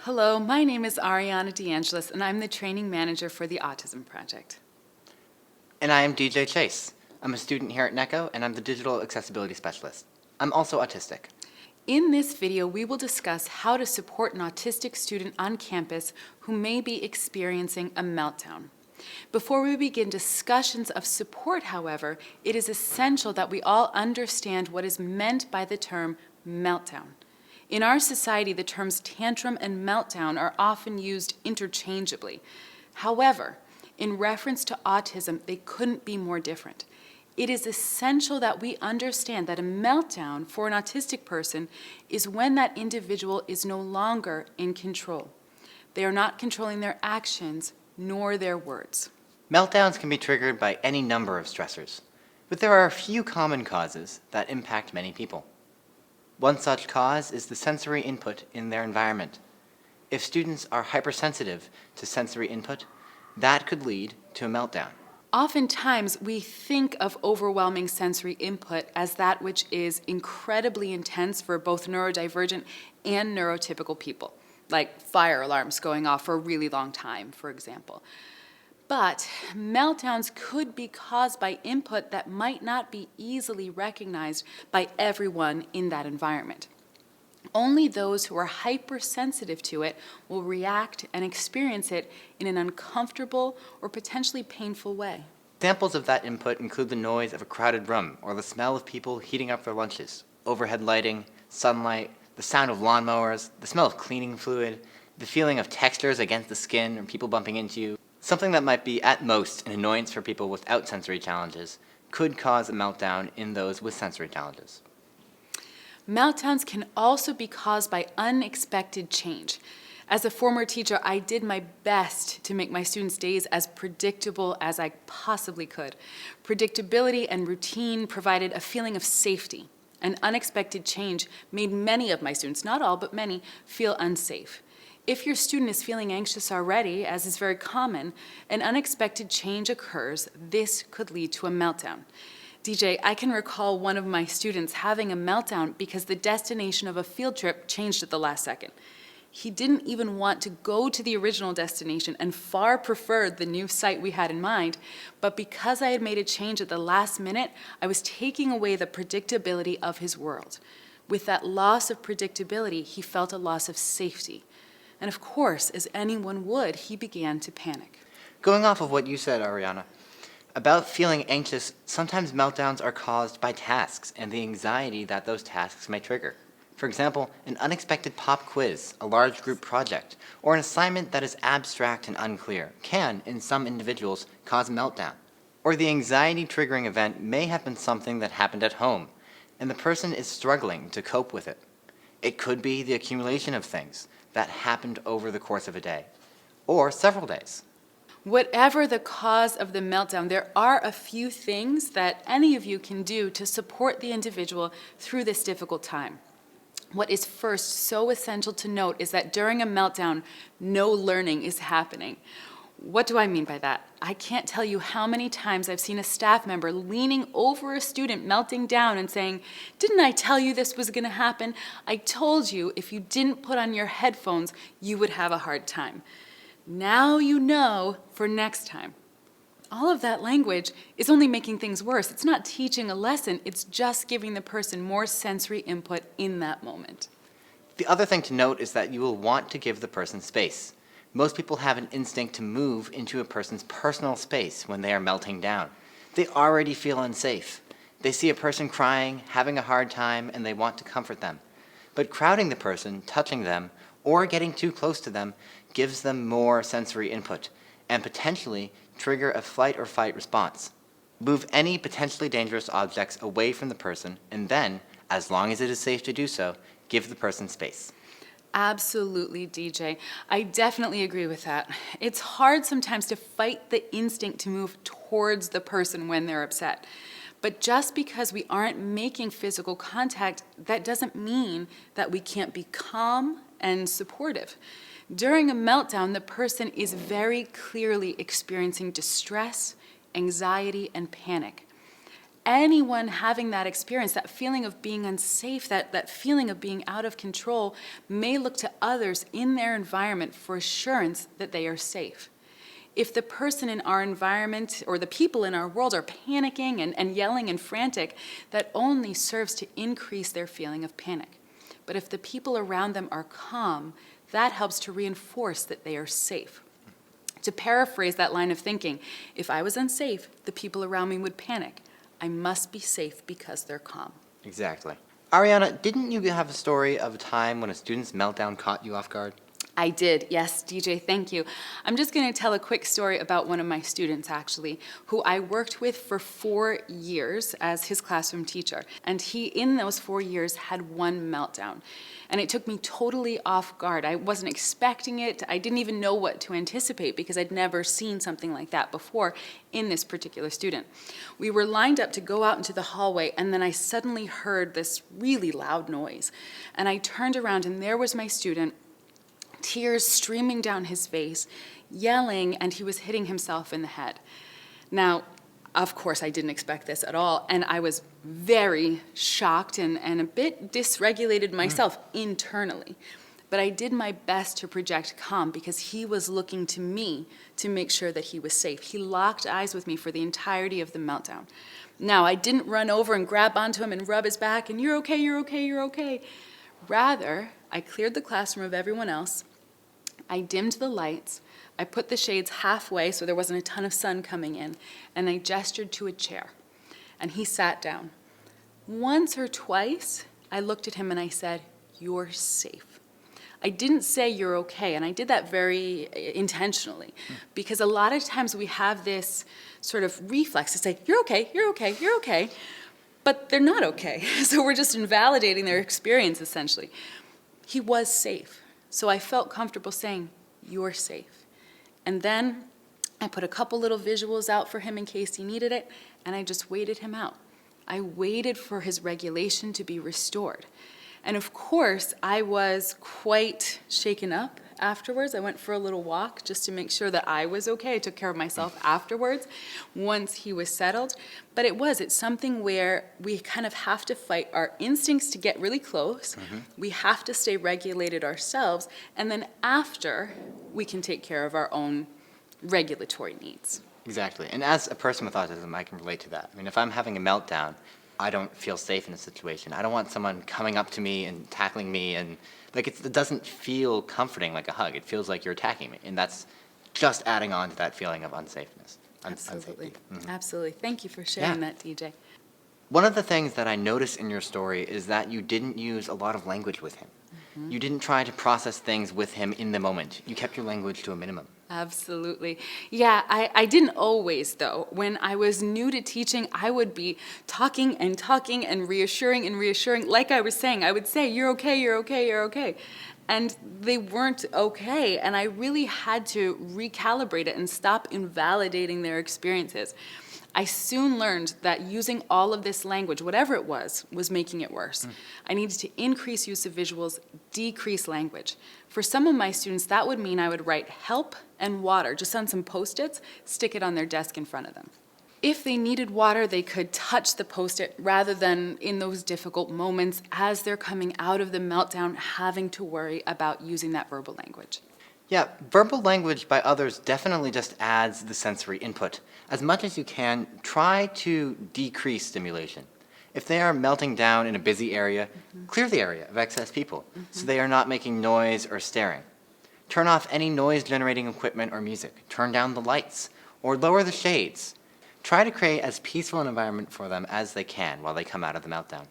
Hello, my name is Ariana DeAngelis, and I'm the training manager for the Autism Project. And I am DJ Chase. I'm a student here at NECO, and I'm the Digital Accessibility Specialist. I'm also autistic. In this video, we will discuss how to support an autistic student on campus who may be experiencing a meltdown. Before we begin discussions of support, however, it is essential that we all understand what is meant by the term meltdown. In our society, the terms tantrum and meltdown are often used interchangeably. However, in reference to autism, they couldn't be more different. It is essential that we understand that a meltdown for an autistic person is when that individual is no longer in control. They are not controlling their actions nor their words. Meltdowns can be triggered by any number of stressors, but there are a few common causes that impact many people. One such cause is the sensory input in their environment. If students are hypersensitive to sensory input, that could lead to a meltdown. Oftentimes, we think of overwhelming sensory input as that which is incredibly intense for both neurodivergent and neurotypical people, like fire alarms going off for a really long time, for example. But meltdowns could be caused by input that might not be easily recognized by everyone in that environment. Only those who are hypersensitive to it will react and experience it in an uncomfortable or potentially painful way. Examples of that input include the noise of a crowded room or the smell of people heating up their lunches, overhead lighting, sunlight, the sound of lawnmowers, the smell of cleaning fluid, the feeling of textures against the skin or people bumping into you. Something that might be at most an annoyance for people without sensory challenges could cause a meltdown in those with sensory challenges. Meltdowns can also be caused by unexpected change. As a former teacher, I did my best to make my students' days as predictable as I possibly could. Predictability and routine provided a feeling of safety. An unexpected change made many of my students, not all, but many, feel unsafe. If your student is feeling anxious already, as is very common, an unexpected change occurs, this could lead to a meltdown. DJ, I can recall one of my students having a meltdown because the destination of a field trip changed at the last second. He didn't even want to go to the original destination and far preferred the new site we had in mind, but because I had made a change at the last minute, I was taking away the predictability of his world. With that loss of predictability, he felt a loss of safety. And of course, as anyone would, he began to panic. Going off of what you said, Ariana, about feeling anxious, sometimes meltdowns are caused by tasks and the anxiety that those tasks may trigger. For example, an unexpected pop quiz, a large group project, or an assignment that is abstract and unclear can, in some individuals, cause a meltdown. Or the anxiety-triggering event may have been something that happened at home, and the person is struggling to cope with it. It could be the accumulation of things that happened over the course of a day, or several days. Whatever the cause of the meltdown, there are a few things that any of you can do to support the individual through this difficult time. What is first so essential to note is that during a meltdown, no learning is happening. What do I mean by that? I can't tell you how many times I've seen a staff member leaning over a student melting down and saying, "Didn't I tell you this was going to happen? I told you if you didn't put on your headphones, you would have a hard time. Now you know for next time." All of that language is only making things worse. It's not teaching a lesson, it's just giving the person more sensory input in that moment. The other thing to note is that you will want to give the person space. Most people have an instinct to move into a person's personal space when they are melting down. They already feel unsafe. They see a person crying, having a hard time, and they want to comfort them. But crowding the person, touching them, or getting too close to them gives them more sensory input and potentially trigger a flight or fight response. Move any potentially dangerous objects away from the person, and then, as long as it is safe to do so, give the person space. Absolutely, DJ. I definitely agree with that. It's hard sometimes to fight the instinct to move towards the person when they're upset. But just because we aren't making physical contact, that doesn't mean that we can't be calm and supportive. During a meltdown, the person is very clearly experiencing distress, anxiety, and panic. anyone having that experience, that feeling of being unsafe, that feeling of being out of control, may look to others in their environment for assurance that they are safe. If the person in our environment or the people in our world are panicking and yelling and frantic, that only serves to increase their feeling of panic. But if the people around them are calm, that helps to reinforce that they are safe. To paraphrase that line of thinking, if I was unsafe, the people around me would panic. I must be safe because they're calm. Exactly. Ariana, didn't you have a story of a time when a student's meltdown caught you off guard? I did, yes, DJ, thank you. I'm just going to tell a quick story about one of my students, actually, who I worked with for 4 years as his classroom teacher. And he, in those 4 years, had one meltdown. And it took me totally off guard. I wasn't expecting it. I didn't even know what to anticipate because I'd never seen something like that before in this particular student. We were lined up to go out into the hallway, and then I suddenly heard this really loud noise. And I turned around, and there was my student, tears streaming down his face, yelling, and he was hitting himself in the head. Now, of course, I didn't expect this at all, and I was very shocked and a bit dysregulated myself internally. But I did my best to project calm because he was looking to me to make sure that he was safe. He locked eyes with me for the entirety of the meltdown. Now, I didn't run over and grab onto him and rub his back and you're okay, you're okay, you're okay. Rather, I cleared the classroom of everyone else. I dimmed the lights. I put the shades halfway so there wasn't a ton of sun coming in, and I gestured to a chair. And he sat down. Once or twice, I looked at him and I said, "You're safe." I didn't say you're okay, and I did that very intentionally, because a lot of times we have this sort of reflex to say, "You're okay, you're okay, you're okay," but they're not okay. So we're just invalidating their experience, essentially. He was safe. So I felt comfortable saying, "You're safe." And then I put a couple little visuals out for him in case he needed it, and I just waited him out. I waited for his regulation to be restored. And of course, I was quite shaken up afterwards. I went for a little walk just to make sure that I was okay. I took care of myself afterwards once he was settled. But it's something where we kind of have to fight our instincts to get really close. We have to stay regulated ourselves. And then after, we can take care of our own regulatory needs. Exactly. And as a person with autism, I can relate to that. I mean, if I'm having a meltdown, I don't feel safe in a situation. I don't want someone coming up to me and tackling me, and it doesn't feel comforting like a hug. It feels like you're attacking me, and that's just adding on to that feeling of unsafeness. Absolutely. Unsafety. Absolutely. Thank you for sharing that, DJ. One of the things that I noticed in your story is that you didn't use a lot of language with him. You didn't try to process things with him in the moment. You kept your language to a minimum. Absolutely. Yeah, I didn't always, though. When I was new to teaching, I would be talking and reassuring. Like I was saying, I would say, "You're okay, you're okay, you're okay." And they weren't okay, and I really had to recalibrate it and stop invalidating their experiences. I soon learned that using all of this language, whatever it was making it worse. I needed to increase use of visuals, decrease language. For some of my students, that would mean I would write "help" and "water" just on some Post-its, stick it on their desk in front of them. If they needed water, they could touch the Post-it rather than in those difficult moments as they're coming out of the meltdown having to worry about using that verbal language. Yeah, verbal language by others definitely just adds the sensory input. As much as you can, try to decrease stimulation. If they are melting down in a busy area, clear the area of excess people so they are not making noise or staring. Turn off any noise-generating equipment or music. Turn down the lights or lower the shades. Try to create as peaceful an environment for them as they can while they come out of the meltdown.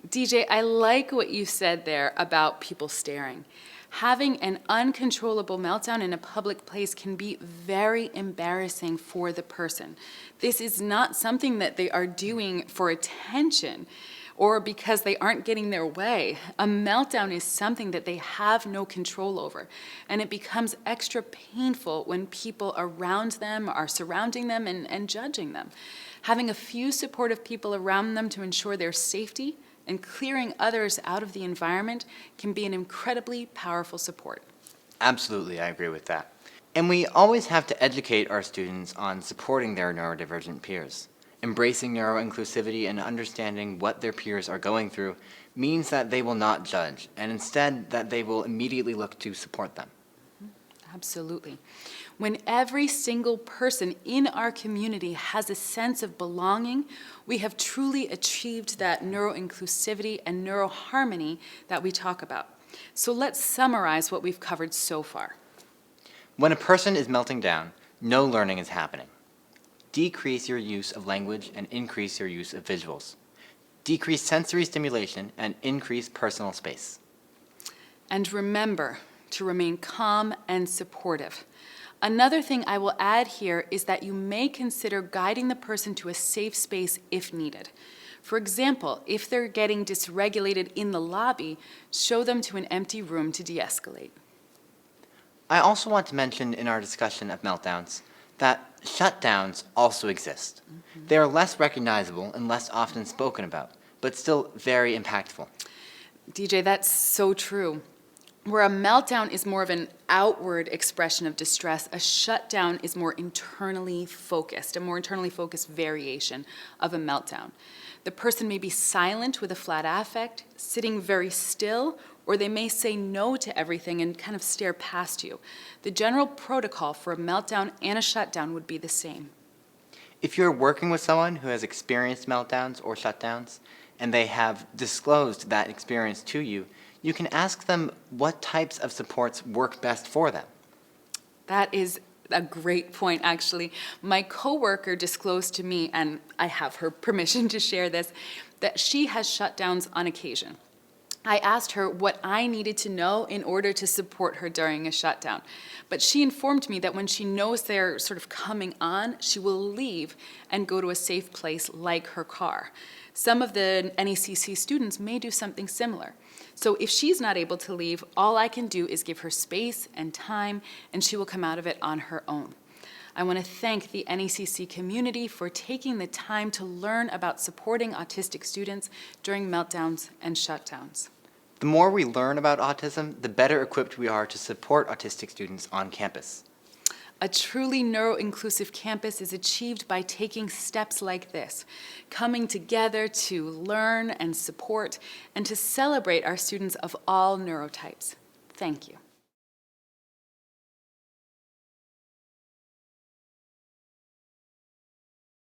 DJ, I like what you said there about people staring. Having an uncontrollable meltdown in a public place can be very embarrassing for the person. This is not something that they are doing for attention or because they aren't getting their way. A meltdown is something that they have no control over, and it becomes extra painful when people around them are surrounding them and judging them. Having a few supportive people around them to ensure their safety and clearing others out of the environment can be an incredibly powerful support. Absolutely, I agree with that. And we always have to educate our students on supporting their neurodivergent peers. Embracing neuroinclusivity and understanding what their peers are going through means that they will not judge, and instead that they will immediately look to support them. Absolutely. When every single person in our community has a sense of belonging, we have truly achieved that neuroinclusivity and neuroharmony that we talk about. So let's summarize what we've covered so far. When a person is melting down, no learning is happening. Decrease your use of language and increase your use of visuals. Decrease sensory stimulation and increase personal space. And remember to remain calm and supportive. Another thing I will add here is that you may consider guiding the person to a safe space if needed. For example, if they're getting dysregulated in the lobby, show them to an empty room to de-escalate. I also want to mention in our discussion of meltdowns that shutdowns also exist. They are less recognizable and less often spoken about, but still very impactful. DJ, that's so true. Where a meltdown is more of an outward expression of distress, a shutdown is more internally focused, a more internally focused variation of a meltdown. The person may be silent with a flat affect, sitting very still, or they may say no to everything and kind of stare past you. The general protocol for a meltdown and a shutdown would be the same. If you're working with someone who has experienced meltdowns or shutdowns, and they have disclosed that experience to you, you can ask them what types of supports work best for them. That is a great point, actually. My coworker disclosed to me, and I have her permission to share this, that she has shutdowns on occasion. I asked her what I needed to know in order to support her during a shutdown. But she informed me that when she knows they're sort of coming on, she will leave and go to a safe place like her car. Some of the NECC students may do something similar. So if she's not able to leave, all I can do is give her space and time, and she will come out of it on her own. I want to thank the NECC community for taking the time to learn about supporting autistic students during meltdowns and shutdowns. The more we learn about autism, the better equipped we are to support autistic students on campus. A truly neuro-inclusive campus is achieved by taking steps like this, coming together to learn and support, and to celebrate our students of all neurotypes. Thank you.